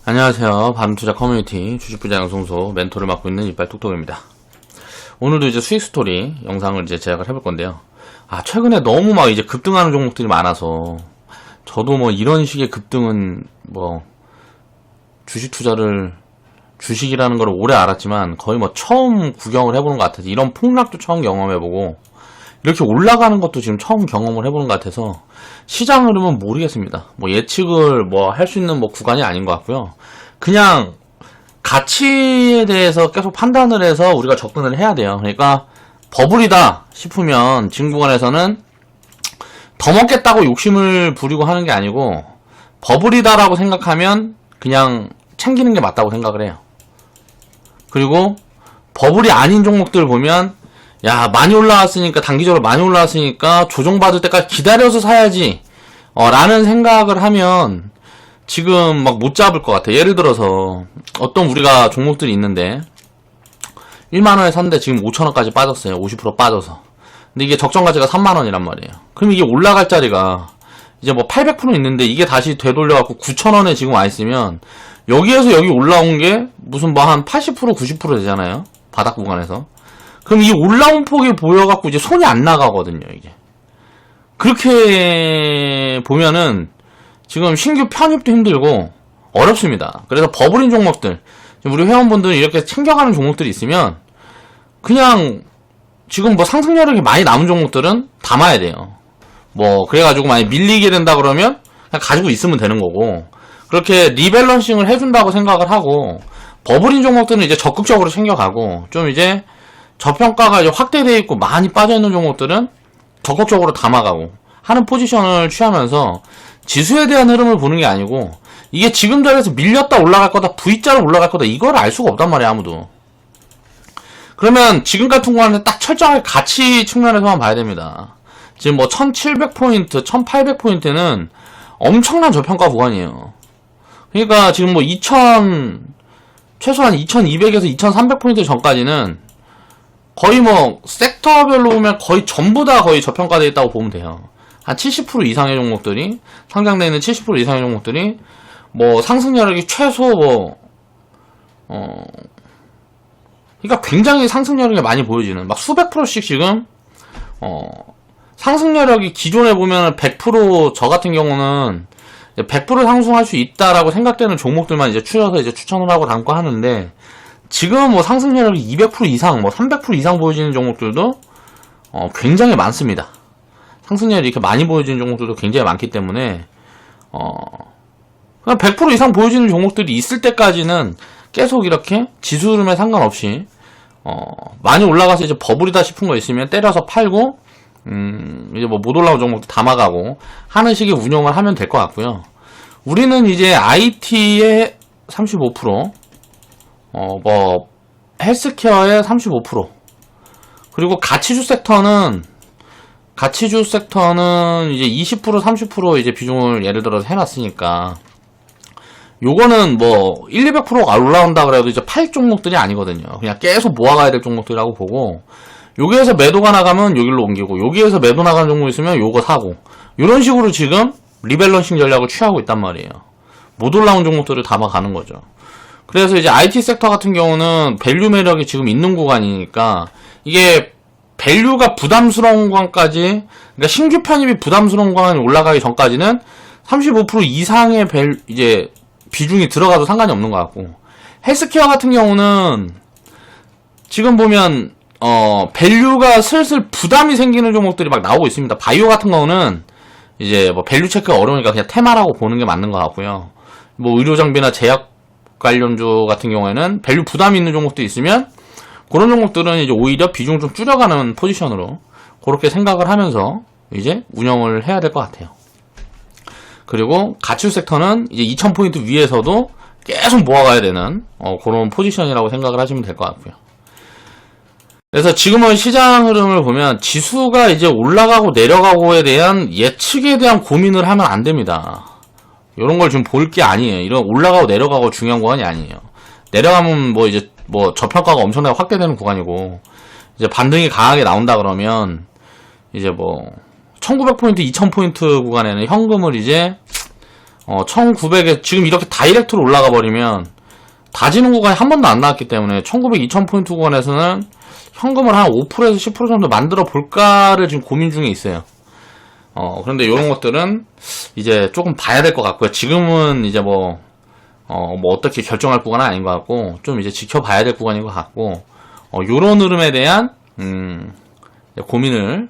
안녕하세요. 밤투자 커뮤니티 주식부자 양성소 멘토를 맡고 있는 이빨 톡톡입니다. 오늘도 이제 수익 스토리 영상을 이제 제작을 해볼 건데요. 최근에 너무 막 이제 급등하는 종목들이 많아서 저도 뭐 이런 식의 급등은 뭐 주식이라는 걸 오래 알았지만 거의 뭐 처음 구경을 해보는 것 같아서, 이런 폭락도 처음 경험해보고 이렇게 올라가는 것도 지금 처음 경험을 해보는 것 같아서 시장 흐름은 모르겠습니다. 뭐 예측을 뭐 할 수 있는 뭐 구간이 아닌 것 같고요. 그냥 가치에 대해서 계속 판단을 해서 우리가 접근을 해야 돼요. 그러니까 버블이다 싶으면 지금 구간에서는 더 먹겠다고 욕심을 부리고 하는 게 아니고, 버블이다라고 생각하면 그냥 챙기는 게 맞다고 생각을 해요. 그리고 버블이 아닌 종목들 보면 많이 올라왔으니까, 단기적으로 많이 올라왔으니까 조정받을 때까지 기다려서 사야지 라는 생각을 하면 지금 막 못 잡을 것 같아. 예를 들어서 어떤 우리가 종목들이 있는데 1만원에 샀는데 지금 5천원까지 빠졌어요. 50% 빠져서. 근데 이게 적정가치가 3만원이란 말이에요. 그럼 이게 올라갈 자리가 이제 뭐 800% 있는데 이게 다시 되돌려갖고 9천원에 지금 와있으면 여기에서 여기 올라온 게 무슨 뭐 한 80% 90% 되잖아요. 바닥 구간에서. 그럼 이 올라온 폭이 보여갖고 이제 손이 안 나가거든요, 이게. 그렇게 보면은 지금 신규 편입도 힘들고 어렵습니다. 그래서 버블인 종목들, 우리 회원분들은 이렇게 챙겨가는 종목들이 있으면 그냥 지금 뭐 상승력이 많이 남은 종목들은 담아야 돼요. 뭐 그래가지고 많이 밀리게 된다 그러면 그냥 가지고 있으면 되는 거고, 그렇게 리밸런싱을 해준다고 생각을 하고, 버블인 종목들은 이제 적극적으로 챙겨가고, 좀 이제 저평가가 이제 확대되어 있고 많이 빠져있는 종목들은 적극적으로 담아가고 하는 포지션을 취하면서 지수에 대한 흐름을 보는 게 아니고, 이게 지금 자리에서 밀렸다 올라갈 거다, V자로 올라갈 거다, 이걸 알 수가 없단 말이야, 아무도. 그러면 지금 같은 경우는 딱 철저하게 가치 측면에서만 봐야 됩니다. 지금 뭐 1700포인트, 1800포인트는 엄청난 저평가 구간이에요. 그러니까 지금 뭐 최소한 2200에서 2300포인트 전까지는 거의 뭐 섹터별로 보면 거의 전부 다 거의 저평가되어 있다고 보면 돼요. 한 70% 이상의 종목들이, 상장되어 있는 70% 이상의 종목들이 뭐 상승여력이 최소 그러니까 굉장히 상승여력이 많이 보여지는, 막 수백 프로씩 지금 상승여력이 기존에 보면 100%, 저 같은 경우는 100% 상승할 수 있다라고 생각되는 종목들만 이제 추려서 이제 추천을 하고 담고 하는데, 지금 뭐 상승률이 200% 이상, 뭐 300% 이상 보여지는 종목들도 굉장히 많습니다. 상승률이 이렇게 많이 보여지는 종목들도 굉장히 많기 때문에 그냥 100% 이상 보여지는 종목들이 있을 때까지는 계속 이렇게 지수 흐름에 상관없이 많이 올라가서 이제 버블이다 싶은 거 있으면 때려서 팔고, 이제 뭐 못 올라온 종목도 담아가고 하는 식의 운영을 하면 될 것 같고요. 우리는 이제 IT의 35%, 뭐 헬스케어의 35%, 그리고 가치주 섹터는 이제 20% 30% 이제 비중을 예를 들어서 해놨으니까, 요거는 뭐 1-200%가 올라온다 그래도 이제 팔 종목들이 아니거든요. 그냥 계속 모아가야 될 종목들이라고 보고, 여기에서 매도가 나가면 여기로 옮기고, 여기에서 매도 나가는 종목 있으면 요거 사고, 이런 식으로 지금 리밸런싱 전략을 취하고 있단 말이에요. 못 올라온 종목들을 담아가는 거죠. 그래서 이제 IT 섹터 같은 경우는 밸류 매력이 지금 있는 구간이니까, 이게 밸류가 부담스러운 구간까지, 그러니까 신규 편입이 부담스러운 구간이 올라가기 전까지는 35% 이상의 이제 비중이 들어가도 상관이 없는 것 같고, 헬스케어 같은 경우는 지금 보면 밸류가 슬슬 부담이 생기는 종목들이 막 나오고 있습니다. 바이오 같은 경우는 이제 뭐 밸류 체크가 어려우니까 그냥 테마라고 보는 게 맞는 것 같고요. 뭐 의료 장비나 제약 관련주 같은 경우에는 밸류 부담이 있는 종목도 있으면, 그런 종목들은 이제 오히려 비중 좀 줄여가는 포지션으로 그렇게 생각을 하면서 이제 운영을 해야 될 것 같아요. 그리고 가치주 섹터는 이제 2000포인트 위에서도 계속 모아가야 되는 그런 포지션이라고 생각을 하시면 될 것 같고요. 그래서 지금은 시장 흐름을 보면 지수가 이제 올라가고 내려가고에 대한 예측에 대한 고민을 하면 안 됩니다. 이런 걸 좀 볼 게 아니에요. 이런 올라가고 내려가고 중요한 구간이 아니에요. 내려가면 뭐 이제 뭐 저평가가 엄청나게 확대되는 구간이고, 이제 반등이 강하게 나온다 그러면 이제 뭐 1900포인트, 2000포인트 구간에는 현금을 이제 1900에 지금 이렇게 다이렉트로 올라가 버리면 다지는 구간이 한 번도 안 나왔기 때문에 1900, 2000포인트 구간에서는 현금을 한 5%에서 10% 정도 만들어 볼까를 지금 고민 중에 있어요. 그런데 이런 것들은 이제 조금 봐야 될 것 같고요. 지금은 이제 뭐 어떻게 결정할 구간은 아닌 것 같고, 좀 이제 지켜봐야 될 구간인 것 같고, 요런 흐름에 대한, 고민을,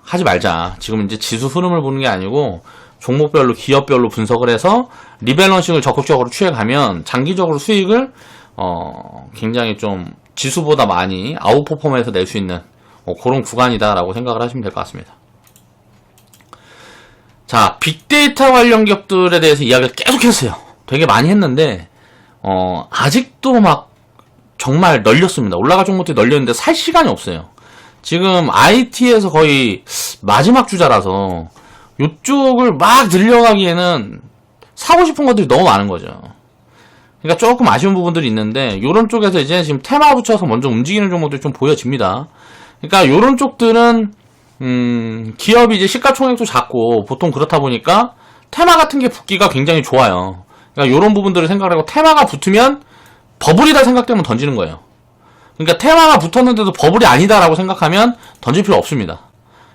하지 말자. 지금 이제 지수 흐름을 보는 게 아니고, 종목별로, 기업별로 분석을 해서, 리밸런싱을 적극적으로 취해가면, 장기적으로 수익을, 굉장히 좀, 지수보다 많이 아웃퍼폼에서 낼 수 있는, 그런 구간이다라고 생각을 하시면 될 것 같습니다. 자, 빅데이터 관련 기업들에 대해서 이야기를 계속 했어요. 되게 많이 했는데, 아직도 막, 정말 널렸습니다. 올라갈 종목들이 널렸는데 살 시간이 없어요. 지금 IT에서 거의 마지막 주자라서, 요쪽을 막 늘려가기에는 사고 싶은 것들이 너무 많은 거죠. 그러니까 조금 아쉬운 부분들이 있는데, 요런 쪽에서 이제 지금 테마 붙여서 먼저 움직이는 종목들이 좀 보여집니다. 그러니까 요런 쪽들은, 기업이 이제 시가총액도 작고, 보통 그렇다 보니까, 테마 같은 게 붙기가 굉장히 좋아요. 그러니까 요런 부분들을 생각하고, 테마가 붙으면, 버블이다 생각되면 던지는 거예요. 그러니까 테마가 붙었는데도 버블이 아니다라고 생각하면, 던질 필요 없습니다.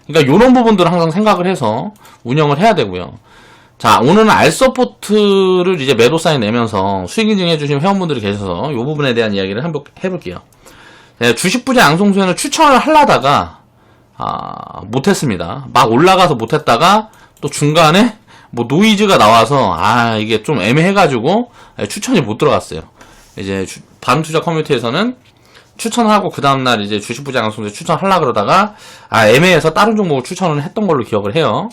그러니까 요런 부분들을 항상 생각을 해서, 운영을 해야 되고요. 자, 오늘은 알서포트를 이제 매도 사인 내면서, 수익 인증해주신 회원분들이 계셔서, 요 부분에 대한 이야기를 해볼게요. 네, 주식 부재 앙송수에는 추천을 하려다가, 못했습니다. 막 올라가서 못했다가 또 중간에 뭐 노이즈가 나와서 이게 좀 애매해가지고 추천이 못 들어갔어요. 이제 반투자 커뮤니티에서는 추천하고 그 다음날 이제 주식부장송에 추천하려 그러다가 애매해서 다른 종목을 추천을 했던 걸로 기억을 해요.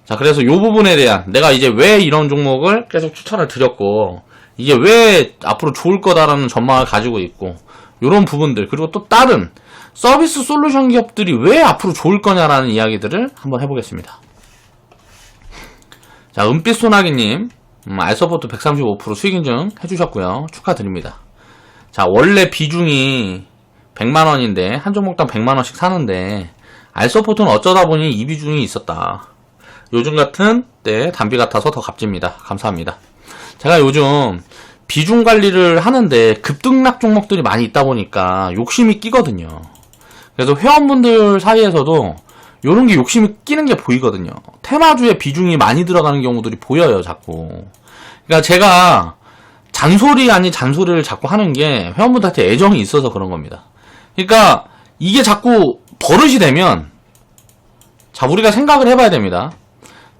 자, 그래서 요 부분에 대한 내가 이제 왜 이런 종목을 계속 추천을 드렸고 이게 왜 앞으로 좋을 거다라는 전망을 가지고 있고 요런 부분들 그리고 또 다른 서비스 솔루션 기업들이 왜 앞으로 좋을 거냐라는 이야기들을 한번 해보겠습니다. 자, 은빛소나기님, 알서포트 135% 수익인증 해주셨고요. 축하드립니다. 자, 원래 비중이 100만원인데, 한 종목당 100만원씩 사는데, 알서포트는 어쩌다 보니 이 비중이 있었다. 요즘 같은 때 단비 같아서 더 값집니다. 감사합니다. 제가 요즘 비중 관리를 하는데 급등락 종목들이 많이 있다 보니까 욕심이 끼거든요. 그래서 회원분들 사이에서도 요런 게 욕심이 끼는 게 보이거든요. 테마주에 비중이 많이 들어가는 경우들이 보여요, 자꾸. 그러니까 제가 잔소리 아닌 잔소리를 자꾸 하는 게 회원분들한테 애정이 있어서 그런 겁니다. 그러니까 이게 자꾸 버릇이 되면 자, 우리가 생각을 해봐야 됩니다.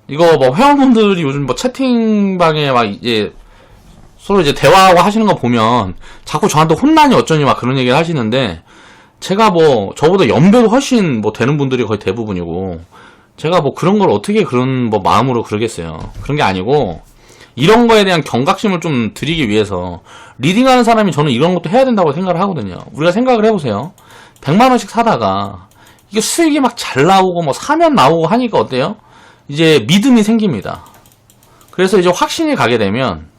이거 뭐 회원분들이 요즘 뭐 채팅방에 막 이제 서로 이제 대화하고 하시는 거 보면 자꾸 저한테 혼나니 어쩌니 막 그런 얘기를 하시는데 제가 뭐 저보다 연배도 훨씬 뭐 되는 분들이 거의 대부분이고 제가 뭐 그런 걸 어떻게 그런 뭐 마음으로 그러겠어요. 그런 게 아니고 이런 거에 대한 경각심을 좀 드리기 위해서 리딩하는 사람이 저는 이런 것도 해야 된다고 생각을 하거든요. 우리가 생각을 해보세요. 100만원씩 사다가 이게 수익이 막 잘 나오고 뭐 사면 나오고 하니까 어때요? 이제 믿음이 생깁니다. 그래서 이제 확신이 가게 되면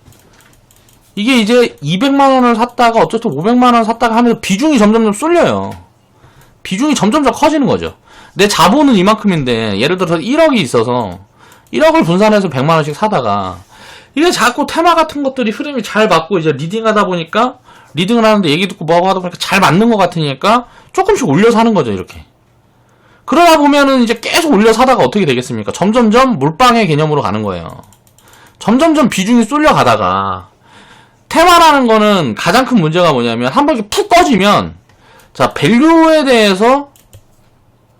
이게 이제 200만원을 샀다가 어쨌든 500만원을 샀다가 하면서 비중이 점점점 쏠려요. 비중이 점점점 커지는 거죠. 내 자본은 이만큼인데 예를 들어서 1억이 있어서 1억을 분산해서 100만원씩 사다가 이게 자꾸 테마 같은 것들이 흐름이 잘 맞고 이제 리딩하다 보니까 리딩을 하는데 얘기 듣고 뭐하고 하다 보니까 잘 맞는 것 같으니까 조금씩 올려서 하는 거죠, 이렇게. 그러다 보면은 이제 계속 올려서 하다가 어떻게 되겠습니까? 점점점 물방의 개념으로 가는 거예요. 점점점 비중이 쏠려가다가 테마라는 거는 가장 큰 문제가 뭐냐면 한 번 이렇게 푹 꺼지면 자, 밸류에 대해서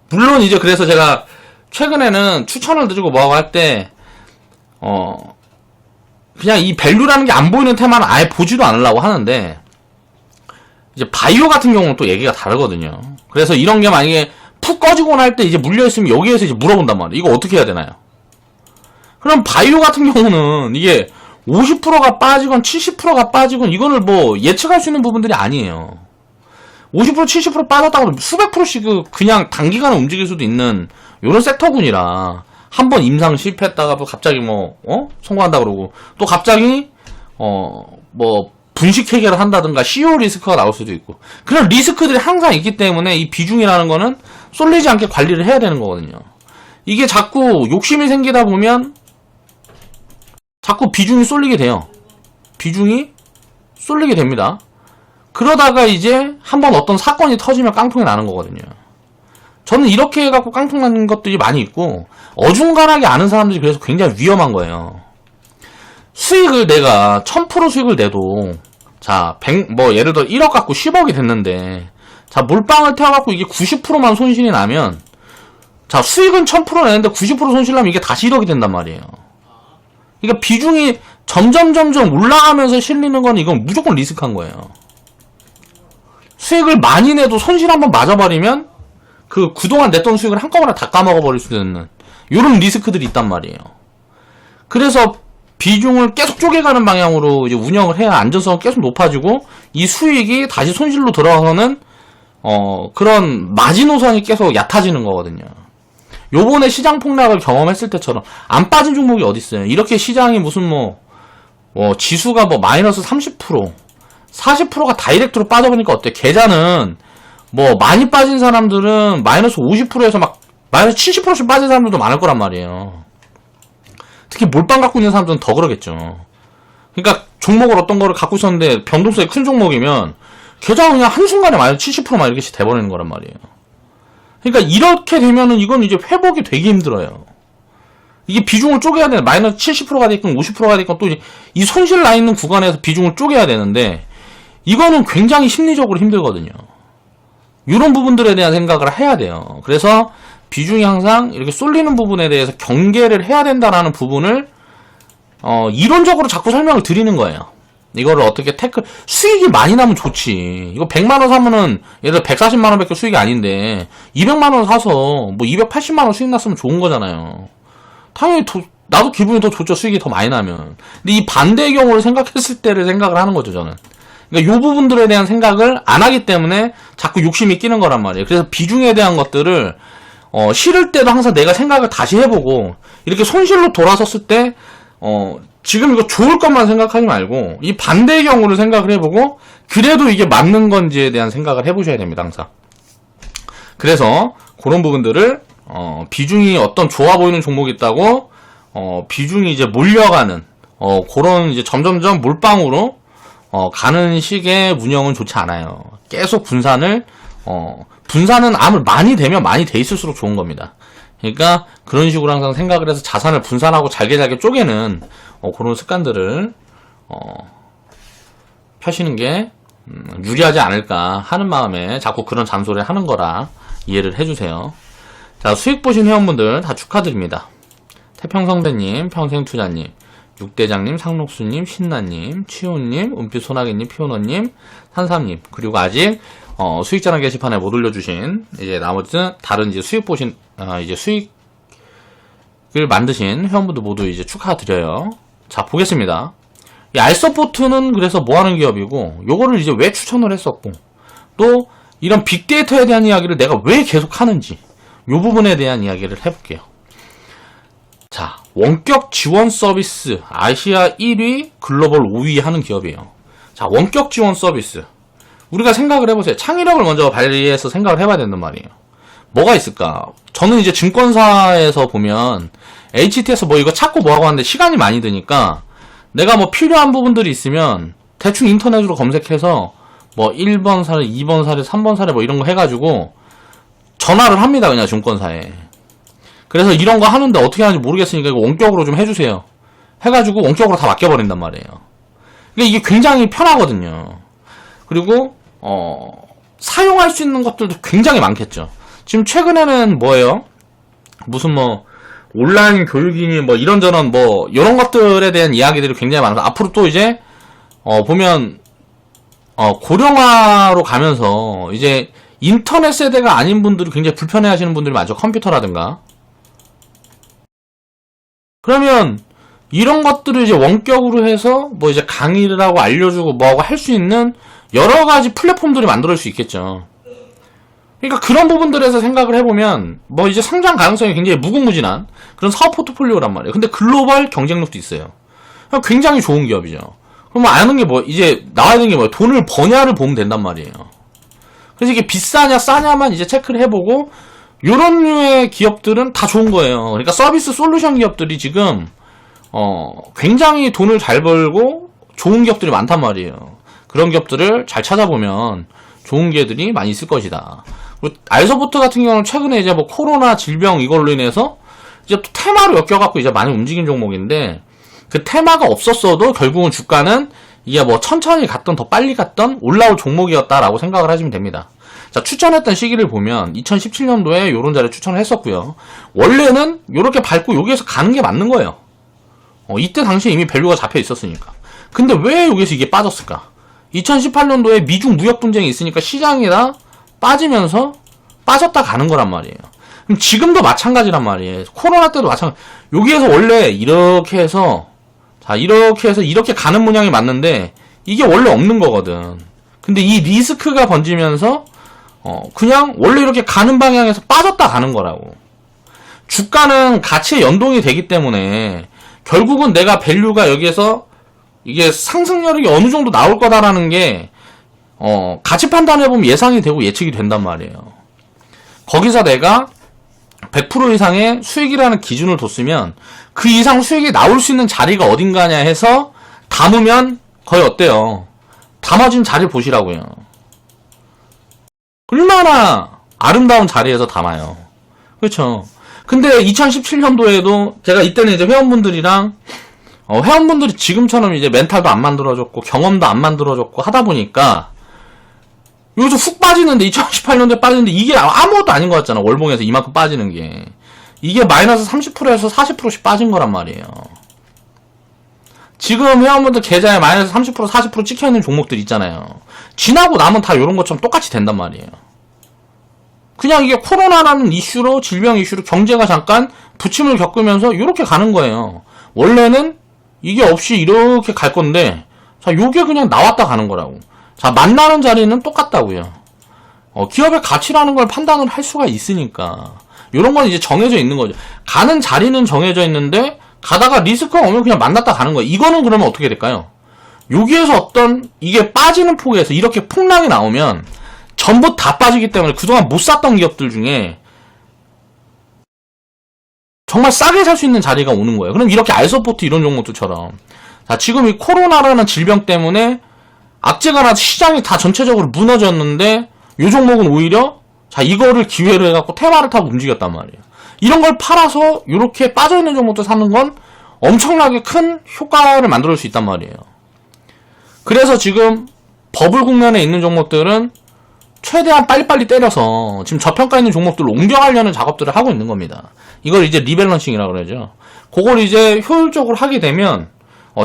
물론 이제 그래서 제가 최근에는 추천을 드리고 뭐하고 할 때 그냥 이 밸류라는 게 안 보이는 테마는 아예 보지도 않으려고 하는데 이제 바이오 같은 경우는 또 얘기가 다르거든요. 그래서 이런 게 만약에 푹 꺼지고 날 때 이제 물려있으면 여기에서 이제 물어본단 말이에요. 이거 어떻게 해야 되나요? 그럼 바이오 같은 경우는 이게 50%가 빠지건 70%가 빠지건 이거를 뭐 예측할 수 있는 부분들이 아니에요. 50% 70% 빠졌다고 수백 프로씩 그냥 단기간에 움직일 수도 있는 요런 섹터군이라 한번 임상 실패했다가 갑자기 성공한다 그러고 또 갑자기 뭐 분식 회계를 한다든가 CEO 리스크가 나올 수도 있고 그런 리스크들이 항상 있기 때문에 이 비중이라는 거는 쏠리지 않게 관리를 해야 되는 거거든요. 이게 자꾸 욕심이 생기다 보면 자꾸 비중이 쏠리게 돼요. 비중이 쏠리게 됩니다. 그러다가 이제 한번 어떤 사건이 터지면 깡통이 나는 거거든요. 저는 이렇게 해갖고 깡통 나는 것들이 많이 있고, 어중간하게 아는 사람들이 그래서 굉장히 위험한 거예요. 수익을 내가 1000% 수익을 내도, 자, 예를 들어 1억 갖고 10억이 됐는데, 자, 몰빵을 태워갖고 이게 90%만 손실이 나면, 자, 수익은 1000% 내는데 90% 손실 나면 이게 다시 1억이 된단 말이에요. 그러니까 비중이 점점 올라가면서 실리는 건 이건 무조건 리스크한 거예요. 수익을 많이 내도 손실 한번 맞아버리면 그 그동안 냈던 수익을 한꺼번에 다 까먹어버릴 수 있는 요런 리스크들이 있단 말이에요. 그래서 비중을 계속 쪼개가는 방향으로 이제 운영을 해야 안전성은 계속 높아지고 이 수익이 다시 손실로 들어가서는 그런 마지노선이 계속 얕아지는 거거든요. 요번에 시장 폭락을 경험했을 때처럼 안 빠진 종목이 어딨어요. 이렇게 시장이 무슨 지수가 마이너스 30% 40%가 다이렉트로 빠져보니까 어때? 계좌는 많이 빠진 사람들은 마이너스 50%에서 막 마이너스 70%씩 빠진 사람들도 많을 거란 말이에요. 특히 몰빵 갖고 있는 사람들은 더 그러겠죠. 그러니까 종목을 어떤 거를 갖고 있었는데 변동성이 큰 종목이면 계좌가 그냥 한순간에 마이너스 70% 막 이렇게 돼버리는 거란 말이에요. 그러니까 이렇게 되면은 이건 이제 회복이 되게 힘들어요. 이게 비중을 쪼개야 되는, 마이너스 70%가 됐건 50%가 됐건 또 이 손실 나 있는 구간에서 비중을 쪼개야 되는데 이거는 굉장히 심리적으로 힘들거든요. 이런 부분들에 대한 생각을 해야 돼요. 그래서 비중이 항상 이렇게 쏠리는 부분에 대해서 경계를 해야 된다라는 부분을 이론적으로 자꾸 설명을 드리는 거예요. 이거를 어떻게 수익이 많이 나면 좋지. 이거 100만원 사면은 예를 들어 140만원 밖에 수익이 아닌데 200만원 사서 280만원 수익 났으면 좋은 거잖아요. 당연히 나도 기분이 더 좋죠. 수익이 더 많이 나면. 근데 이 반대의 경우를 생각했을 때를 생각을 하는 거죠, 저는. 그러니까 요 부분들에 대한 생각을 안 하기 때문에 자꾸 욕심이 끼는 거란 말이에요. 그래서 비중에 대한 것들을 실을 때도 항상 내가 생각을 다시 해보고 이렇게 손실로 돌아섰을 때 지금 이거 좋을 것만 생각하지 말고 이 반대의 경우를 생각을 해보고 그래도 이게 맞는 건지에 대한 생각을 해보셔야 됩니다, 항상. 그래서 그런 부분들을 비중이 어떤 좋아 보이는 종목이 있다고 비중이 이제 몰려가는 그런 이제 점점점 몰빵으로 가는 식의 운영은 좋지 않아요. 계속 분산은 아무리 많이 되면 많이 돼 있을수록 좋은 겁니다. 그러니까 그런 식으로 항상 생각을 해서 자산을 분산하고 잘게 쪼개는 그런 습관들을 펴시는 게 유리하지 않을까 하는 마음에 자꾸 그런 잔소리를 하는 거라 이해를 해주세요. 자, 수익 보신 회원분들 다 축하드립니다. 태평성대님, 평생투자님, 육대장님, 상록수님, 신나님, 치호님, 은빛소나기님, 피오너님, 산삼님, 그리고 아직 수익자랑 게시판에 못 올려주신 이제 나머지 다른 이제 수익 보신 이제 수익을 만드신 회원분들 모두 이제 축하드려요. 자, 보겠습니다. 이 알서포트는 그래서 뭐 하는 기업이고 요거를 이제 왜 추천을 했었고 또 이런 빅데이터에 대한 이야기를 내가 왜 계속 하는지 요 부분에 대한 이야기를 해볼게요. 자, 원격 지원 서비스 아시아 1위 글로벌 5위 하는 기업이에요. 자, 원격 지원 서비스 우리가 생각을 해보세요. 창의력을 먼저 발휘해서 생각을 해봐야 된단 말이에요. 뭐가 있을까? 저는 이제 증권사에서 보면 HT에서 이거 찾고 뭐하고 하는데 시간이 많이 드니까 내가 필요한 부분들이 있으면 대충 인터넷으로 검색해서 1번 사례, 2번 사례, 3번 사례 이런 거 해가지고 전화를 합니다. 그냥 증권사에. 그래서 이런 거 하는데 어떻게 하는지 모르겠으니까 이거 원격으로 좀 해주세요. 해가지고 원격으로 다 맡겨버린단 말이에요. 이게 굉장히 편하거든요. 그리고 사용할 수 있는 것들도 굉장히 많겠죠. 지금 최근에는 뭐예요? 무슨 온라인 교육이니 이런저런 이런 것들에 대한 이야기들이 굉장히 많아서 앞으로 또 이제 보면 고령화로 가면서 이제 인터넷 세대가 아닌 분들이 굉장히 불편해 하시는 분들이 많죠. 컴퓨터라든가. 그러면 이런 것들을 이제 원격으로 해서 이제 강의를 하고 알려주고 뭐하고 할 수 있는 여러 가지 플랫폼들이 만들 수 있겠죠. 그러니까 그런 부분들에서 생각을 해보면 이제 성장 가능성이 굉장히 무궁무진한 그런 사업 포트폴리오란 말이에요. 근데 글로벌 경쟁력도 있어요. 굉장히 좋은 기업이죠. 그럼 아는 게 이제 나와야 되는 게 돈을 버냐를 보면 된단 말이에요. 그래서 이게 비싸냐 싸냐만 이제 체크를 해보고 요런 류의 기업들은 다 좋은 거예요. 그러니까 서비스 솔루션 기업들이 지금 굉장히 돈을 잘 벌고 좋은 기업들이 많단 말이에요. 그런 기업들을 잘 찾아보면 좋은 기회들이 많이 있을 것이다. 그리고 알서부터 같은 경우는 최근에 이제 뭐 코로나 질병 이걸로 인해서 이제 또 테마로 엮여갖고 이제 많이 움직인 종목인데, 그 테마가 없었어도 결국은 주가는 이게 뭐 천천히 갔던 더 빨리 갔던 올라올 종목이었다라고 생각을 하시면 됩니다. 자, 추천했던 시기를 보면 2017년도에 요런 자리에 추천을 했었고요. 원래는 요렇게 밟고 여기에서 가는 게 맞는 거예요. 이때 당시에 이미 밸류가 잡혀 있었으니까. 근데 왜 여기서 이게 빠졌을까? 2018년도에 미중 무역 분쟁이 있으니까 시장이라 빠지면서 빠졌다 가는 거란 말이에요. 그럼 지금도 마찬가지란 말이에요. 코로나 때도 마찬가지. 여기에서 원래 이렇게 해서, 자, 이렇게 해서 이렇게 가는 모양이 맞는데 이게 원래 없는 거거든. 근데 이 리스크가 번지면서 그냥 원래 이렇게 가는 방향에서 빠졌다 가는 거라고. 주가는 가치에 연동이 되기 때문에 결국은 내가 밸류가 여기에서 이게 상승률이 어느 정도 나올 거다라는 게 가치 판단해보면 예상이 되고 예측이 된단 말이에요. 거기서 내가 100% 이상의 수익이라는 기준을 뒀으면 그 이상 수익이 나올 수 있는 자리가 어딘가냐 해서 담으면 거의 어때요? 담아진 자리를 보시라고요. 얼마나 아름다운 자리에서 담아요. 그렇죠? 근데 2017년도에도 제가 이때는 이제 회원분들이랑 회원분들이 지금처럼 이제 멘탈도 안 만들어졌고 경험도 안 만들어졌고 하다 보니까 요즘 훅 빠지는데 2018년도에 빠지는데 이게 아무것도 아닌 것 같잖아. 월봉에서 이만큼 빠지는 게 이게 마이너스 30%에서 40%씩 빠진 거란 말이에요. 지금 회원분들 계좌에 마이너스 30% 40% 찍혀있는 종목들 있잖아요. 지나고 나면 다 이런 것처럼 똑같이 된단 말이에요. 그냥 이게 코로나라는 이슈로 질병 이슈로 경제가 잠깐 부침을 겪으면서 이렇게 가는 거예요. 원래는 이게 없이 이렇게 갈 건데 자 요게 그냥 나왔다 가는 거라고. 자 만나는 자리는 똑같다고요. 기업의 가치라는 걸 판단을 할 수가 있으니까 요런 건 이제 정해져 있는 거죠. 가는 자리는 정해져 있는데 가다가 리스크가 오면 그냥 만났다 가는 거예요. 이거는 그러면 어떻게 될까요? 여기에서 어떤 이게 빠지는 폭에서 이렇게 폭락이 나오면 전부 다 빠지기 때문에 그동안 못 샀던 기업들 중에 정말 싸게 살 수 있는 자리가 오는 거예요. 그럼 이렇게 알서포트 이런 종목들처럼 자 지금 이 코로나라는 질병 때문에 악재가 나서 시장이 다 전체적으로 무너졌는데 이 종목은 오히려 자 이거를 기회로 해갖고 테마를 타고 움직였단 말이에요. 이런 걸 팔아서 이렇게 빠져있는 종목들 사는 건 엄청나게 큰 효과를 만들 수 있단 말이에요. 그래서 지금 버블 국면에 있는 종목들은 최대한 빨리빨리 때려서 지금 저평가 있는 종목들로 옮겨가려는 작업들을 하고 있는 겁니다. 이걸 이제 리밸런싱이라고 그러죠. 그걸 이제 효율적으로 하게 되면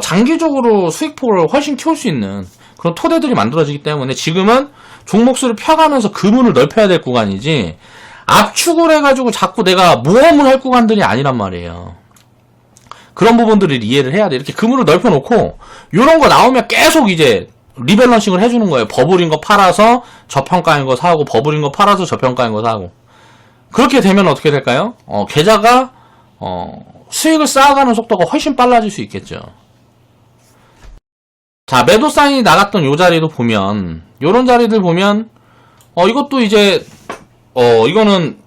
장기적으로 수익폭을 훨씬 키울 수 있는 그런 토대들이 만들어지기 때문에 지금은 종목수를 펴가면서 그물을 넓혀야 될 구간이지 압축을 해가지고 자꾸 내가 모험을 할 구간들이 아니란 말이에요. 그런 부분들을 이해를 해야 돼. 이렇게 그물을 넓혀놓고 요런 거 나오면 계속 이제 리밸런싱을 해주는 거예요. 버블인 거 팔아서 저평가인 거 사고 버블인 거 팔아서 저평가인 거 사고 그렇게 되면 어떻게 될까요? 계좌가 수익을 쌓아가는 속도가 훨씬 빨라질 수 있겠죠. 자 매도 사인이 나갔던 요 자리도 보면 요런 자리들 보면 이것도 이제 이거는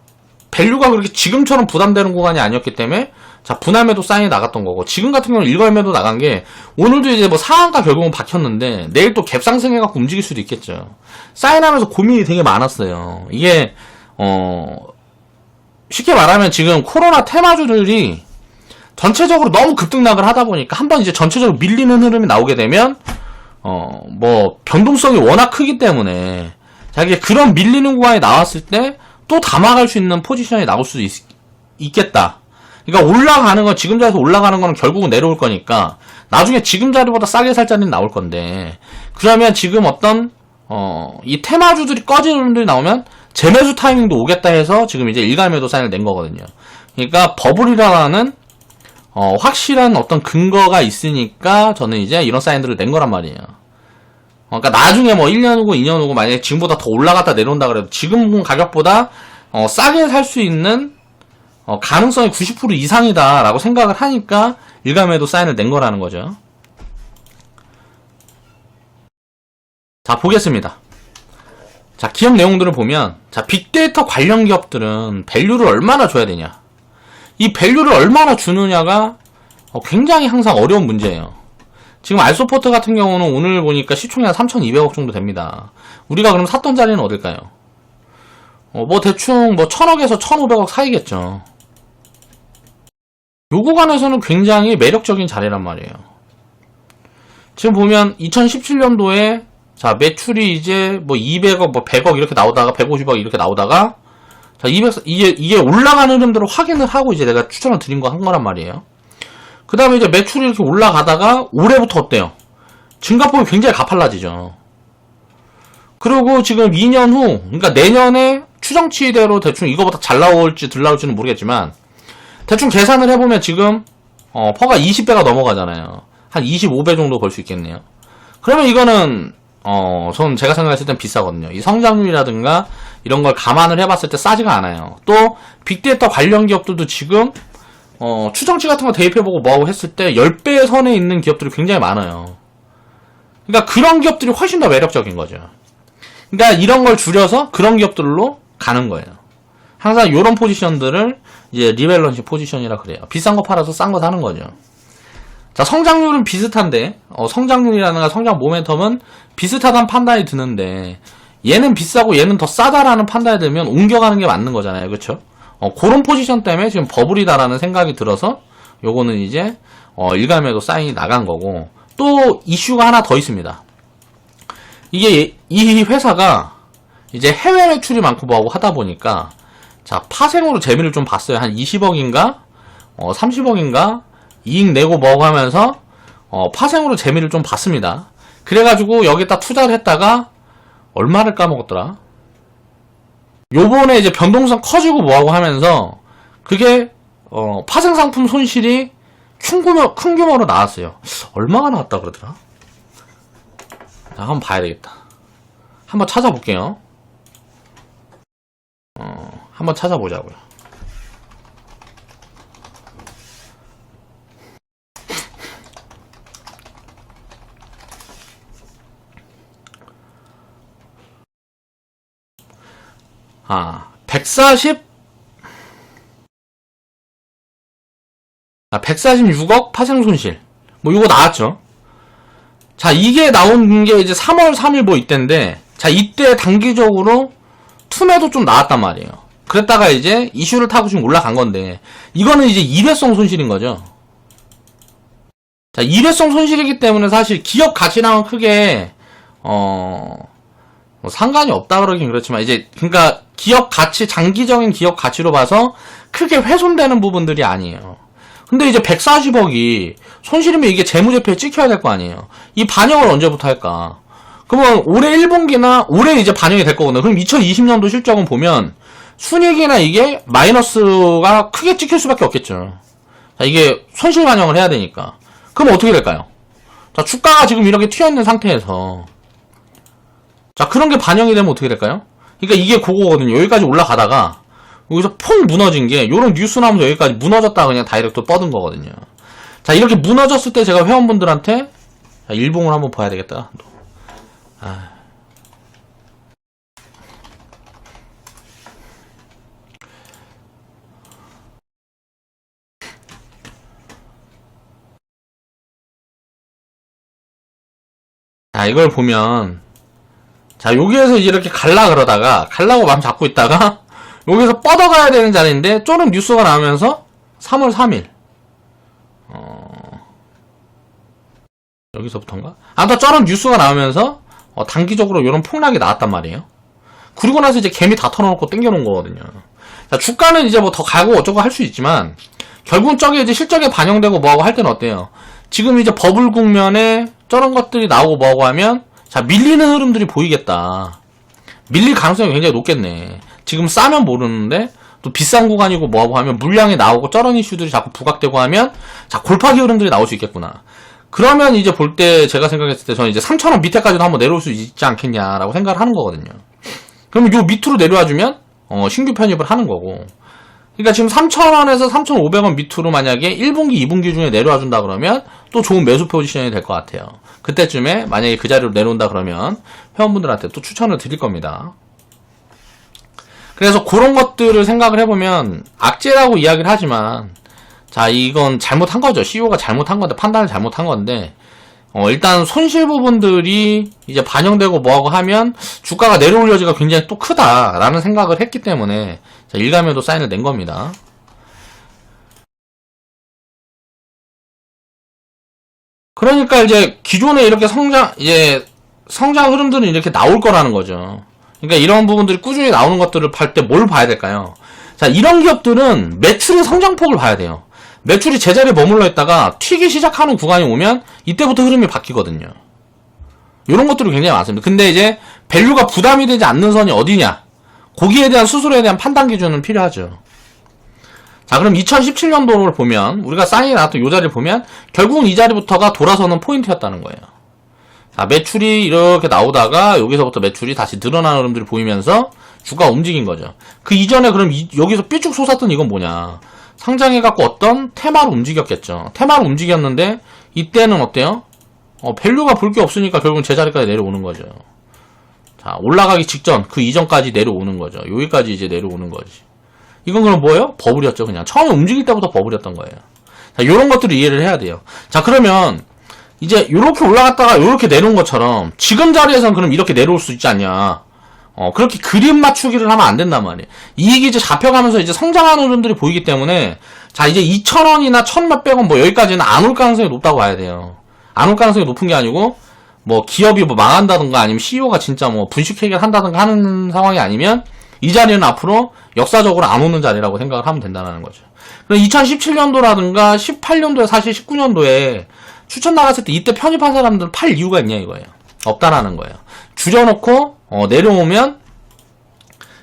밸류가 그렇게 지금처럼 부담되는 구간이 아니었기 때문에 자 분할 매도 사인이 나갔던 거고 지금 같은 경우는 일괄 매도 나간 게 오늘도 이제 뭐 상한가 결국은 박혔는데 내일 또 갭 상승해갖고 움직일 수도 있겠죠. 사인하면서 고민이 되게 많았어요. 이게 쉽게 말하면 지금 코로나 테마주들이 전체적으로 너무 급등락을 하다 보니까 한번 이제 전체적으로 밀리는 흐름이 나오게 되면 뭐 변동성이 워낙 크기 때문에 자기 그런 밀리는 구간이 나왔을 때 또 담아갈 수 있는 포지션이 나올 수도 있겠다. 그러니까 올라가는 건 지금 자리에서 올라가는 거는 결국은 내려올 거니까 나중에 지금 자리보다 싸게 살 자리는 나올 건데 그러면 지금 어떤 이 테마주들이 꺼지는 분들이 나오면 재매수 타이밍도 오겠다 해서 지금 이제 일괄매도 사인을 낸 거거든요. 그러니까 버블이라는 확실한 어떤 근거가 있으니까 저는 이제 이런 사인들을 낸 거란 말이에요. 그러니까 나중에 뭐 1년 후고 2년 후고 만약에 지금보다 더 올라갔다 내려온다 그래도 지금 가격보다 싸게 살 수 있는 가능성이 90% 이상이다 라고 생각을 하니까 일감에도 사인을 낸 거라는 거죠. 자 보겠습니다. 자, 기업 내용들을 보면, 자, 빅데이터 관련 기업들은 밸류를 얼마나 줘야 되냐. 이 밸류를 얼마나 주느냐가 굉장히 항상 어려운 문제예요. 지금 알소포트 같은 경우는 오늘 보니까 시총이 한 3,200억 정도 됩니다. 우리가 그럼 샀던 자리는 어딜까요? 뭐 대충 뭐 1,000억에서 1,500억 사이겠죠. 요 구간에서는 굉장히 매력적인 자리란 말이에요. 지금 보면 2017년도에 자, 매출이 이제 뭐 200억, 뭐 100억 이렇게 나오다가 150억 이렇게 나오다가 자, 이게 올라가는 흐름들을 확인을 하고 이제 내가 추천을 드린 거 한 거란 말이에요. 그 다음에 이제 매출이 이렇게 올라가다가 올해부터 어때요? 증가폭이 굉장히 가팔라지죠. 그리고 지금 2년 후, 그러니까 내년에 추정치대로 대충 이거보다 잘 나올지 덜 나올지는 모르겠지만 대충 계산을 해보면 지금 퍼가 20배가 넘어가잖아요. 한 25배 정도 벌 수 있겠네요. 그러면 이거는 전 제가 생각했을 땐 비싸거든요. 이 성장률이라든가 이런 걸 감안을 해봤을 때 싸지가 않아요. 또 빅데이터 관련 기업들도 지금 추정치 같은 거 대입해보고 뭐하고 했을 때 10배 선에 있는 기업들이 굉장히 많아요. 그러니까 그런 기업들이 훨씬 더 매력적인 거죠. 그러니까 이런 걸 줄여서 그런 기업들로 가는 거예요. 항상 이런 포지션들을 이제 리밸런시 포지션이라 그래요. 비싼 거 팔아서 싼 거 사는 거죠. 자, 성장률은 비슷한데 성장률이라든가 성장 모멘텀은 비슷하다는 판단이 드는데 얘는 비싸고 얘는 더 싸다라는 판단이 들면 옮겨가는 게 맞는 거잖아요. 그렇죠? 그런 포지션 때문에 지금 버블이다라는 생각이 들어서 요거는 이제 일감에도 사인이 나간 거고, 또 이슈가 하나 더 있습니다. 이게 이 회사가 이제 해외 매출이 많고 뭐하고 하다 보니까 자, 파생으로 재미를 좀 봤어요. 한 20억인가 30억인가 이익 내고 뭐하고 하면서 파생으로 재미를 좀 봤습니다. 그래가지고 여기다 투자를 했다가 얼마를 까먹었더라. 요번에 이제 변동성 커지고 뭐하고 하면서 그게 파생 상품 손실이 큰 규모로 나왔어요. 얼마가 나왔다 그러더라. 자, 한번 봐야 되겠다. 한번 찾아볼게요. 한번 찾아보자고요. 아, 146억 파생 손실. 뭐, 요거 나왔죠. 자, 이게 나온 게 이제 3월 3일 뭐 이때인데, 자, 이때 단기적으로 투매도 좀 나왔단 말이에요. 그랬다가 이제 이슈를 타고 지금 올라간 건데, 이거는 이제 일회성 손실인 거죠. 자, 일회성 손실이기 때문에 사실 기업 가치랑은 크게, 뭐 상관이 없다 그러긴 그렇지만, 이제, 그러니까 기업 가치, 장기적인 기업 가치로 봐서 크게 훼손되는 부분들이 아니에요. 근데 이제 140억이 손실이면 이게 재무제표에 찍혀야 될 거 아니에요. 이 반영을 언제부터 할까? 그러면 올해 1분기나 올해 이제 반영이 될 거거든요. 그럼 2020년도 실적은 보면 순이익이나 이게 마이너스가 크게 찍힐 수밖에 없겠죠. 자, 이게 손실 반영을 해야 되니까. 그럼 어떻게 될까요? 자, 주가가 지금 이렇게 튀어있는 상태에서 자, 그런 게 반영이 되면 어떻게 될까요? 그러니까 이게 그거거든요. 여기까지 올라가다가 여기서 퐁 무너진 게 요런 뉴스 나오면서 여기까지 무너졌다가 그냥 다이렉트 뻗은 거거든요. 자, 이렇게 무너졌을 때 제가 회원분들한테 자, 일봉을 한번 봐야 되겠다. 자, 이걸 보면 자, 여기에서 이렇게 가려고 마음 잡고 있다가 여기서 뻗어가야 되는 자리인데 쪼는 뉴스가 나오면서 3월 3일 여기서부터인가? 아무튼 쪼는 뉴스가 나오면서 단기적으로 이런 폭락이 나왔단 말이에요. 그리고 나서 이제 개미 다 털어놓고 땡겨놓은 거거든요. 자, 주가는 이제 뭐 더 가고 어쩌고 할 수 있지만 결국은 저게 이제 실적에 반영되고 뭐하고 할 때는 어때요? 지금 이제 버블 국면에 저런 것들이 나오고 뭐하고 하면 자, 밀리는 흐름들이 보이겠다. 밀릴 가능성이 굉장히 높겠네. 지금 싸면 모르는데 또 비싼 구간이고 뭐하고 하면 물량이 나오고 저런 이슈들이 자꾸 부각되고 하면 자, 골파기 흐름들이 나올 수 있겠구나. 그러면 이제 볼 때 제가 생각했을 때 저는 이제 3,000원 밑에까지도 한번 내려올 수 있지 않겠냐라고 생각을 하는 거거든요. 그러면 요 밑으로 내려와주면 신규 편입을 하는 거고. 그러니까 지금 3,000원에서 3,500원 밑으로 만약에 1분기, 2분기 중에 내려와준다 그러면 또 좋은 매수 포지션이 될 것 같아요. 그때쯤에 만약에 그 자리로 내려온다 그러면 회원분들한테 또 추천을 드릴 겁니다. 그래서 그런 것들을 생각을 해보면 악재라고 이야기를 하지만 자 이건 잘못한 거죠. CEO가 잘못한 건데 판단을 잘못한 건데 일단 손실 부분들이 이제 반영되고 뭐하고 하면 주가가 내려올 여지가 굉장히 또 크다라는 생각을 했기 때문에 자, 일감에도 사인을 낸 겁니다. 그러니까 이제 기존에 이렇게 성장 흐름들은 이렇게 나올 거라는 거죠. 그러니까 이런 부분들이 꾸준히 나오는 것들을 팔 때 뭘 봐야 될까요? 자, 이런 기업들은 매출의 성장폭을 봐야 돼요. 매출이 제자리에 머물러 있다가 튀기 시작하는 구간이 오면 이때부터 흐름이 바뀌거든요. 이런 것들이 굉장히 많습니다. 근데 이제 밸류가 부담이 되지 않는 선이 어디냐? 거기에 대한 수수료에 대한 판단 기준은 필요하죠. 자, 그럼 2017년도를 보면 우리가 사인이 나왔던 이 자리를 보면 결국은 이 자리부터가 돌아서는 포인트였다는 거예요. 자, 매출이 이렇게 나오다가 여기서부터 매출이 다시 늘어나는 흐름들이 보이면서 주가가 움직인 거죠. 그 이전에 그럼 여기서 삐쭉 솟았던 이건 뭐냐? 상장해갖고 어떤 테마로 움직였겠죠. 테마로 움직였는데 이때는 어때요? 밸류가 볼 게 없으니까 결국은 제자리까지 내려오는 거죠. 자, 올라가기 직전 그 이전까지 내려오는 거죠. 여기까지 이제 내려오는 거지. 이건 그럼 뭐예요? 버블이었죠. 그냥 처음에 움직일 때부터 버블이었던 거예요. 자, 이런 것들을 이해를 해야 돼요. 자, 그러면 이제 요렇게 올라갔다가 요렇게 내려온 것처럼 지금 자리에서는 그럼 이렇게 내려올 수 있지 않냐? 그렇게 그림 맞추기를 하면 안 된단 말이에요. 이익이 이제 잡혀가면서 이제 성장하는 흐름들이 보이기 때문에 자, 이제 2,000원이나 1,000몇백 원 뭐 여기까지는 안 올 가능성이 높다고 봐야 돼요. 안 올 가능성이 높은 게 아니고 뭐 기업이 뭐 망한다든가 아니면 CEO가 진짜 뭐 분식 회계를 한다든가 하는 상황이 아니면 이 자리는 앞으로 역사적으로 안 오는 자리라고 생각을 하면 된다는 거죠. 그럼 2017년도라든가 18년도에 사실 19년도에 추천 나갔을 때 이때 편입한 사람들은 팔 이유가 있냐 이거예요. 없다라는 거예요. 줄여놓고 내려오면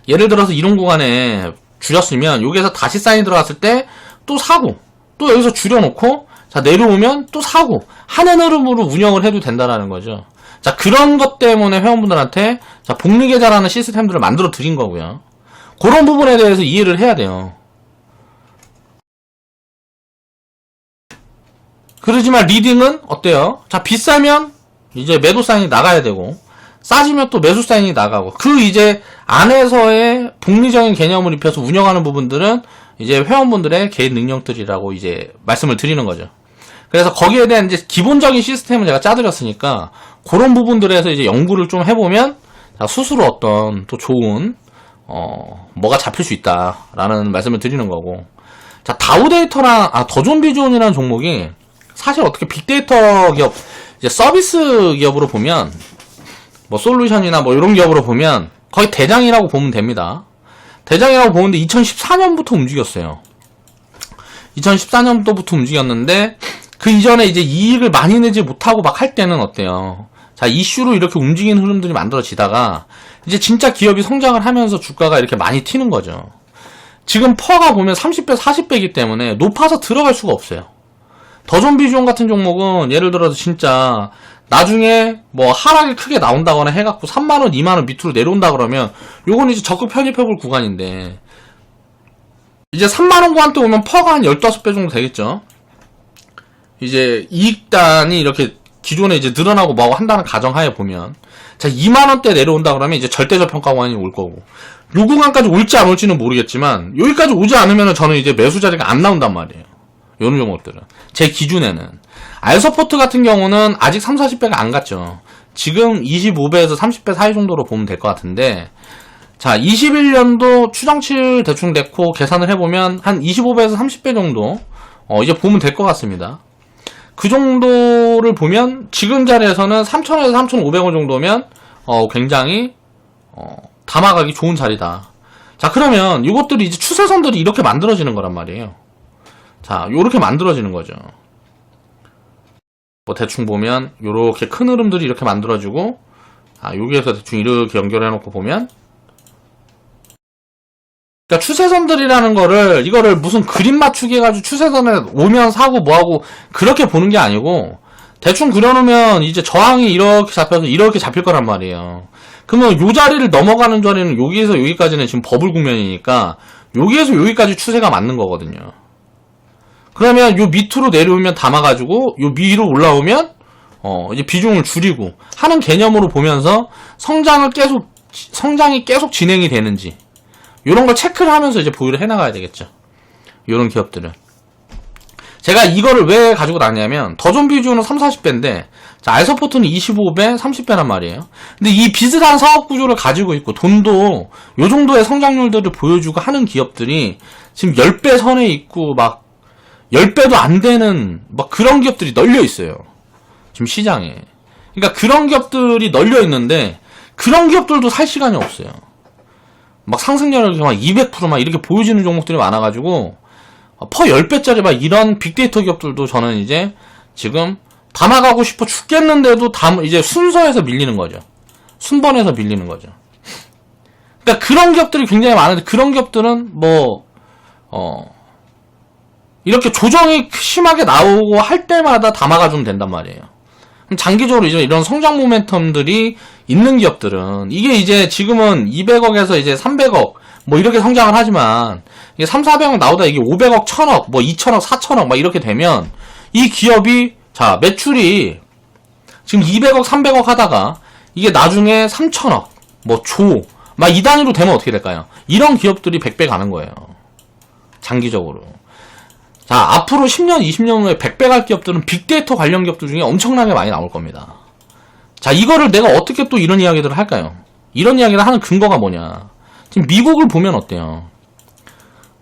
예를 들어서 이런 구간에 줄였으면 여기에서 다시 사인이 들어갔을 때 또 사고 또 여기서 줄여놓고 자 내려오면 또 사고 하는 흐름으로 운영을 해도 된다라는 거죠. 자, 그런 것 때문에 회원분들한테 자 복리계좌라는 시스템들을 만들어 드린 거고요. 그런 부분에 대해서 이해를 해야 돼요. 그러지만 리딩은 어때요? 자, 비싸면 이제 매도 사인이 나가야 되고 싸지면 또 매수 사인이 나가고 그 이제 안에서의 복리적인 개념을 입혀서 운영하는 부분들은 이제 회원분들의 개인 능력들이라고 이제 말씀을 드리는 거죠. 그래서 거기에 대한 이제 기본적인 시스템을 제가 짜드렸으니까 그런 부분들에서 이제 연구를 좀 해보면 자, 스스로 어떤 또 좋은 뭐가 잡힐 수 있다라는 말씀을 드리는 거고 자 다우데이터랑 더존비존이라는 종목이 사실 어떻게 빅데이터 기업 이제 서비스 기업으로 보면 뭐 솔루션이나 뭐 이런 기업으로 보면 거의 대장이라고 보면 됩니다. 대장이라고 보는데 2014년부터 움직였어요. 2014년부터 움직였는데 그 이전에 이제 이익을 많이 내지 못하고 막 할 때는 어때요? 자, 이슈로 이렇게 움직이는 흐름들이 만들어지다가 이제 진짜 기업이 성장을 하면서 주가가 이렇게 많이 튀는 거죠. 지금 퍼가 보면 30배, 40배이기 때문에 높아서 들어갈 수가 없어요. 더존비주온 같은 종목은 예를 들어서 진짜 나중에 뭐 하락이 크게 나온다거나 해갖고 3만원, 2만원 밑으로 내려온다 그러면 요건 이제 적극 편입해볼 구간인데 이제 3만원 구간 때 오면 퍼가 한 15배 정도 되겠죠. 이제 이익단이 이렇게 기존에 이제 늘어나고 뭐하고 한다는 가정하에 보면 자 2만원대 내려온다 그러면 이제 절대적 평가 구간이 올 거고 요 구간까지 올지 안 올지는 모르겠지만 여기까지 오지 않으면 저는 이제 매수 자리가 안 나온단 말이에요. 요런 종목들은 제 기준에는 알서포트 같은 경우는 아직 3, 40배가 안 갔죠. 지금 25배에서 30배 사이 정도로 보면 될 것 같은데 자 21년도 추정치를 대충 내고 계산을 해보면 한 25배에서 30배 정도 이제 보면 될 것 같습니다. 그 정도를 보면 지금 자리에서는 3,000원에서 3,500원 정도면 굉장히 담아가기 좋은 자리다. 자 그러면 이것들이 이제 추세선들이 이렇게 만들어지는 거란 말이에요. 자 요렇게 만들어지는 거죠. 뭐 대충 보면 요렇게 큰 흐름들이 이렇게 만들어지고 여기에서 대충 이렇게 연결해 놓고 보면 그러니까 추세선들이라는 거를 이거를 무슨 그림 맞추기 해가지고 추세선에 오면 사고 뭐하고 그렇게 보는 게 아니고 대충 그려놓으면 이제 저항이 이렇게 잡혀서 이렇게 잡힐 거란 말이에요. 그러면 요 자리를 넘어가는 자리는 여기에서 여기까지는 지금 버블 국면이니까 여기에서 여기까지 추세가 맞는 거거든요. 그러면 요 밑으로 내려오면 담아가지고 요 위로 올라오면 이제 비중을 줄이고 하는 개념으로 보면서 성장이 계속 진행이 되는지 요런 걸 체크를 하면서 이제 보유를 해나가야 되겠죠. 요런 기업들은. 제가 이거를 왜 가지고 다니냐면, 더존 비중은 3, 40배인데, 자, 알서포트는 25배, 30배란 말이에요. 근데 이 비슷한 사업 구조를 가지고 있고, 돈도 요 정도의 성장률들을 보여주고 하는 기업들이 지금 10배 선에 있고, 막, 10배도 안 되는, 막 그런 기업들이 널려 있어요. 지금 시장에. 그러니까 그런 기업들이 널려 있는데, 그런 기업들도 살 시간이 없어요. 막 상승률이 막 200% 막 이렇게 보여지는 종목들이 많아가지고, 퍼 10배짜리 막 이런 빅데이터 기업들도 저는 이제 지금 담아가고 싶어 죽겠는데도 이제 순서에서 밀리는 거죠. 순번에서 밀리는 거죠. 그러니까 그런 기업들이 굉장히 많은데 그런 기업들은 이렇게 조정이 심하게 나오고 할 때마다 담아가주면 된단 말이에요. 그럼 장기적으로 이제 이런 성장 모멘텀들이 있는 기업들은 이게 이제 지금은 200억에서 이제 300억 뭐 이렇게 성장을 하지만 이게 3, 400억 나오다 이게 500억, 1000억, 뭐 2000억, 4000억 막 이렇게 되면 이 기업이 자 매출이 지금 200억, 300억 하다가 이게 나중에 3000억, 뭐 조, 막 이 단위로 되면 어떻게 될까요? 이런 기업들이 100배 가는 거예요. 장기적으로. 자, 앞으로 10년, 20년 후에 100배 갈 기업들은 빅데이터 관련 기업들 중에 엄청나게 많이 나올 겁니다. 자, 이거를 내가 어떻게 또 이런 이야기들을 할까요? 이런 이야기를 하는 근거가 뭐냐? 지금 미국을 보면 어때요?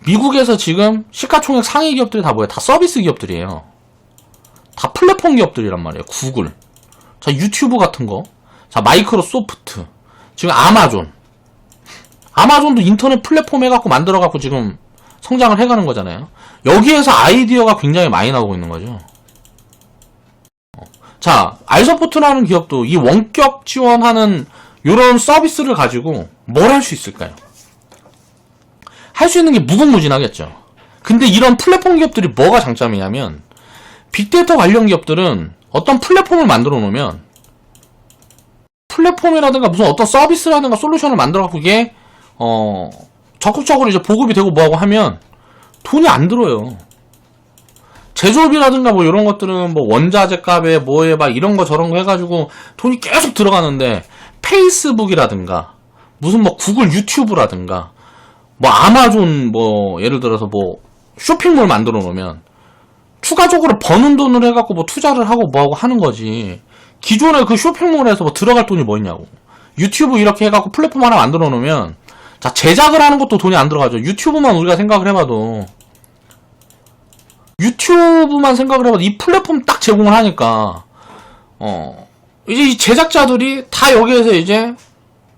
미국에서 지금 시가총액 상위 기업들이 다 뭐예요? 다 서비스 기업들이에요. 다 플랫폼 기업들이란 말이에요. 구글. 자, 유튜브 같은 거. 자, 마이크로소프트. 지금 아마존. 아마존도 인터넷 플랫폼 해갖고 만들어갖고 지금 성장을 해가는 거잖아요. 여기에서 아이디어가 굉장히 많이 나오고 있는 거죠. 자, 알서포트라는 기업도 이 원격 지원하는 요런 서비스를 가지고 뭘 할 수 있을까요? 할 수 있는 게 무궁무진하겠죠. 근데 이런 플랫폼 기업들이 뭐가 장점이냐면 빅데이터 관련 기업들은 어떤 플랫폼을 만들어 놓으면 플랫폼이라든가 무슨 어떤 서비스라든가 솔루션을 만들어 갖고 이게 적극적으로 이제 보급이 되고 뭐하고 하면 돈이 안 들어요. 제조업이라든가 뭐 이런 것들은 뭐 원자재 값에 뭐에 막 이런 거 저런 거 해가지고 돈이 계속 들어가는데 페이스북이라든가 무슨 뭐 구글 유튜브라든가 뭐 아마존 뭐 예를 들어서 뭐 쇼핑몰 만들어 놓으면 추가적으로 버는 돈을 해갖고 뭐 투자를 하고 뭐하고 하는 거지. 기존에 그 쇼핑몰에서 뭐 들어갈 돈이 뭐 있냐고. 유튜브 이렇게 해갖고 플랫폼 하나 만들어 놓으면 자, 제작을 하는 것도 돈이 안 들어가죠. 유튜브만 우리가 생각을 해봐도 이 플랫폼 딱 제공을 하니까 이제 이 제작자들이 다 여기에서 이제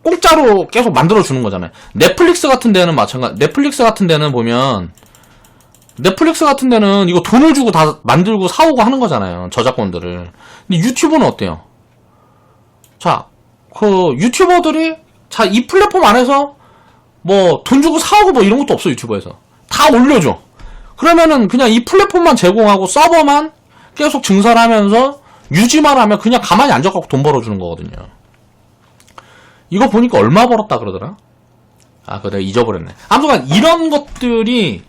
공짜로 계속 만들어주는 거잖아요. 넷플릭스 같은 데는 마찬가지. 넷플릭스 같은 데는 보면 넷플릭스 같은 데는 이거 돈을 주고 다 만들고 사오고 하는 거잖아요. 저작권들을. 근데 유튜브는 어때요? 자, 그 유튜버들이 자, 이 플랫폼 안에서 뭐 돈 주고 사오고 뭐 이런 것도 없어. 유튜버에서 다 올려줘. 그러면은 그냥 이 플랫폼만 제공하고 서버만 계속 증설하면서 유지만 하면 그냥 가만히 앉아갖고 돈 벌어주는 거거든요. 이거 보니까 얼마 벌었다 그러더라? 아, 그거 내가 잊어버렸네. 아무튼 이런 것들이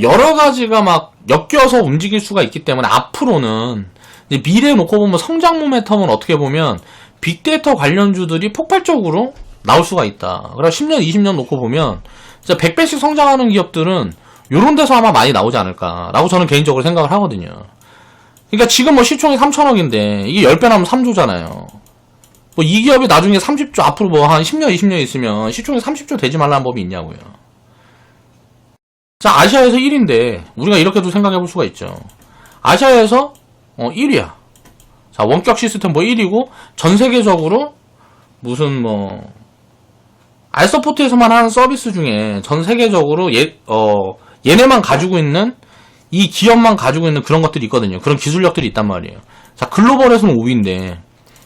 여러 가지가 막 엮여서 움직일 수가 있기 때문에 앞으로는 이제 미래에 놓고 보면 성장 모멘텀은 어떻게 보면 빅데이터 관련주들이 폭발적으로 나올 수가 있다. 그래서 10년, 20년 놓고 보면 진짜 100배씩 성장하는 기업들은 요런 데서 아마 많이 나오지 않을까라고 저는 개인적으로 생각을 하거든요. 그러니까 지금 뭐 시총이 3천억인데 이게 10배 나오면 3조잖아요. 뭐 이 기업이 나중에 30조 앞으로 뭐 한 10년, 20년 있으면 시총이 30조 되지 말라는 법이 있냐고요. 자, 아시아에서 1위인데 우리가 이렇게도 생각해 볼 수가 있죠. 아시아에서 1위야. 자, 원격 시스템 뭐 1위고 전 세계적으로 무슨 뭐 알서포트에서만 하는 서비스 중에 전 세계적으로 얘네만 가지고 있는 이 기업만 가지고 있는 그런 것들이 있거든요. 그런 기술력들이 있단 말이에요. 자, 글로벌에서는 5위인데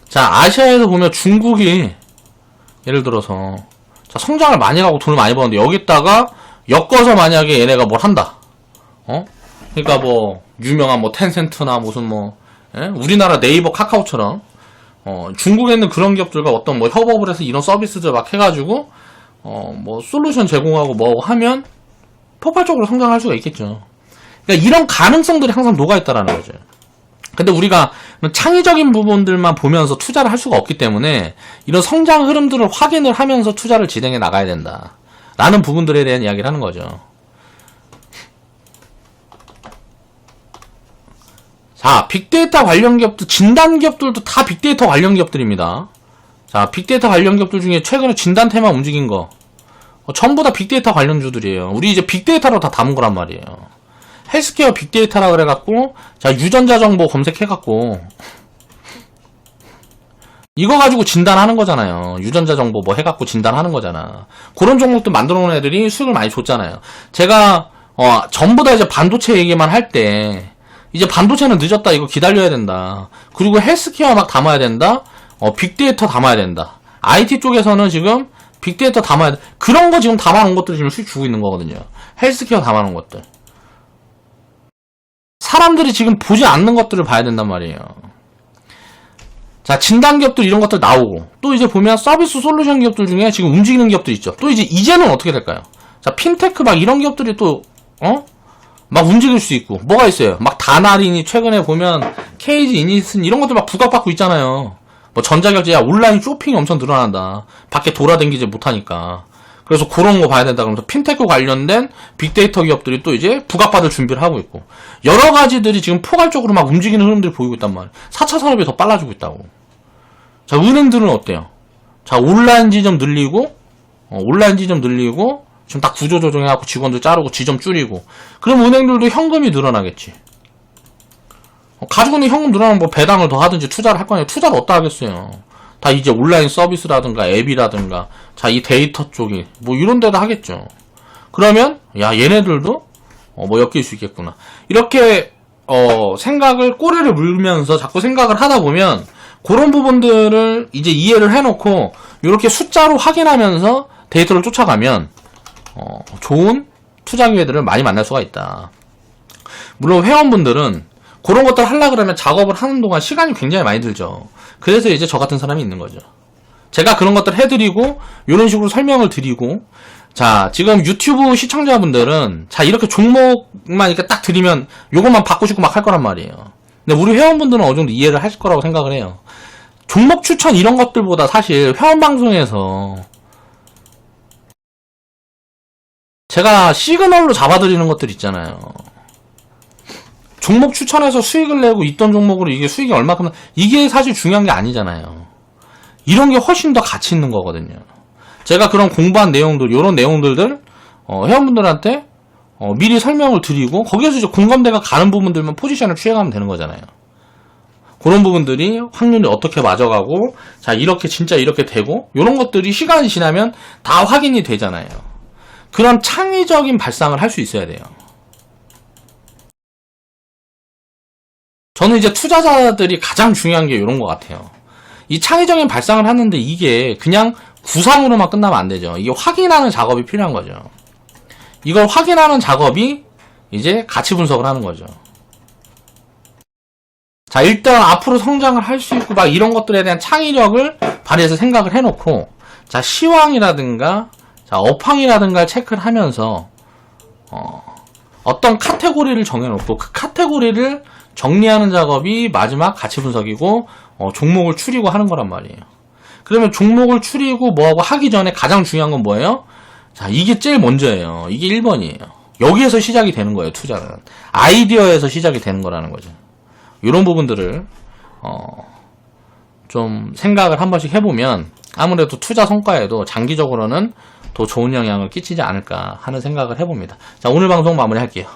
자, 아시아에서 보면 중국이 예를 들어서 자, 성장을 많이 하고 돈을 많이 버는데 여기다가 엮어서 만약에 얘네가 뭘 한다. 그러니까 뭐 유명한 뭐 텐센트나 무슨 뭐 우리나라 네이버 카카오처럼 중국에 있는 그런 기업들과 어떤 뭐 협업을 해서 이런 서비스들 막 해가지고 뭐 솔루션 제공하고 뭐 하면 폭발적으로 성장할 수가 있겠죠. 그러니까 이런 가능성들이 항상 녹아있다라는 거죠. 근데 우리가 창의적인 부분들만 보면서 투자를 할 수가 없기 때문에 이런 성장 흐름들을 확인을 하면서 투자를 진행해 나가야 된다 라는 부분들에 대한 이야기를 하는 거죠. 자, 빅데이터 관련 기업들, 진단 기업들도 다 빅데이터 관련 기업들입니다. 자, 빅데이터 관련 기업들 중에 최근에 진단 테마 움직인 거 전부 다 빅데이터 관련주들이에요. 우리 이제 빅데이터로 다 담은 거란 말이에요. 헬스케어 빅데이터라 그래갖고, 자, 유전자 정보 검색해갖고, 이거 가지고 진단하는 거잖아요. 유전자 정보 뭐 해갖고 진단하는 거잖아. 그런 종목도 만들어 놓은 애들이 수익을 많이 줬잖아요. 제가, 전부 다 이제 반도체 얘기만 할 때, 이제 반도체는 늦었다, 이거 기다려야 된다. 그리고 헬스케어 막 담아야 된다. 빅데이터 담아야 된다. IT 쪽에서는 지금 빅데이터 담아야 돼. 그런 거 지금 담아놓은 것들이 지금 수익 주고 있는 거거든요. 헬스케어 담아놓은 것들. 사람들이 지금 보지 않는 것들을 봐야 된단 말이에요. 자, 진단 기업들 이런 것들 나오고, 또 이제 보면 서비스 솔루션 기업들 중에 지금 움직이는 기업들 있죠. 또 이제는 어떻게 될까요? 자, 핀테크 막 이런 기업들이 또, 막 움직일 수 있고, 뭐가 있어요? 막 다나린이 최근에 보면 KG 이니슨 이런 것들 막 부각받고 있잖아요. 뭐 전자결제야 온라인 쇼핑이 엄청 늘어난다. 밖에 돌아다니지 못하니까. 그래서 그런 거 봐야 된다. 그러면서 핀테크 관련된 빅데이터 기업들이 또 이제 부각받을 준비를 하고 있고, 여러 가지들이 지금 포괄적으로 막 움직이는 흐름들이 보이고 있단 말이에요. 4차 산업이 더 빨라지고 있다고. 자, 은행들은 어때요? 자, 온라인 지점 늘리고, 지금 딱 구조 조정해갖고 직원들 자르고 지점 줄이고, 그럼 은행들도 현금이 늘어나겠지. 가지고 있는 현금 늘어나면 뭐 배당을 더 하든지 투자를 할 거 아니에요. 투자를 어디다 하겠어요. 다 이제 온라인 서비스라든가 앱이라든가, 자, 이 데이터 쪽이 뭐 이런 데다 하겠죠. 그러면 야, 얘네들도 뭐 엮일 수 있겠구나. 이렇게 생각을 꼬리를 물면서 자꾸 생각을 하다 보면 그런 부분들을 이제 이해를 해놓고 이렇게 숫자로 확인하면서 데이터를 쫓아가면 좋은 투자 기회들을 많이 만날 수가 있다. 물론 회원분들은 그런 것들 하려고 그러면 작업을 하는 동안 시간이 굉장히 많이 들죠. 그래서 이제 저 같은 사람이 있는 거죠. 제가 그런 것들 해드리고 이런 식으로 설명을 드리고, 자, 지금 유튜브 시청자분들은 자, 이렇게 종목만 이렇게 딱 드리면 요것만 바꾸시고 막 할 거란 말이에요. 근데 우리 회원분들은 어느 정도 이해를 하실 거라고 생각을 해요. 종목 추천 이런 것들보다 사실 회원 방송에서 제가 시그널로 잡아드리는 것들 있잖아요. 종목 추천해서 수익을 내고 있던 종목으로 이게 수익이 얼마큼, 이게 사실 중요한 게 아니잖아요. 이런 게 훨씬 더 가치 있는 거거든요. 제가 그런 공부한 내용들, 요런 내용들을 회원분들한테 미리 설명을 드리고, 거기에서 이제 공감대가 가는 부분들만 포지션을 취해가면 되는 거잖아요. 그런 부분들이 확률이 어떻게 맞아가고, 자, 이렇게 진짜 이렇게 되고, 요런 것들이 시간이 지나면 다 확인이 되잖아요. 그런 창의적인 발상을 할 수 있어야 돼요. 저는 이제 투자자들이 가장 중요한 게 이런 것 같아요. 이 창의적인 발상을 하는데 이게 그냥 구상으로만 끝나면 안 되죠. 이게 확인하는 작업이 필요한 거죠. 이걸 확인하는 작업이 이제 가치 분석을 하는 거죠. 자, 일단 앞으로 성장을 할 수 있고 막 이런 것들에 대한 창의력을 발휘해서 생각을 해놓고, 자, 시황이라든가, 자, 업황이라든가 체크를 하면서 어떤 카테고리를 정해놓고 그 카테고리를 정리하는 작업이 마지막 가치 분석이고, 종목을 추리고 하는 거란 말이에요. 그러면 종목을 추리고 뭐하고 하기 전에 가장 중요한 건 뭐예요? 자, 이게 제일 먼저예요. 이게 1번이에요. 여기에서 시작이 되는 거예요, 투자는. 아이디어에서 시작이 되는 거라는 거죠. 이런 부분들을, 좀 생각을 한 번씩 해보면 아무래도 투자 성과에도 장기적으로는 더 좋은 영향을 끼치지 않을까 하는 생각을 해봅니다. 자, 오늘 방송 마무리할게요.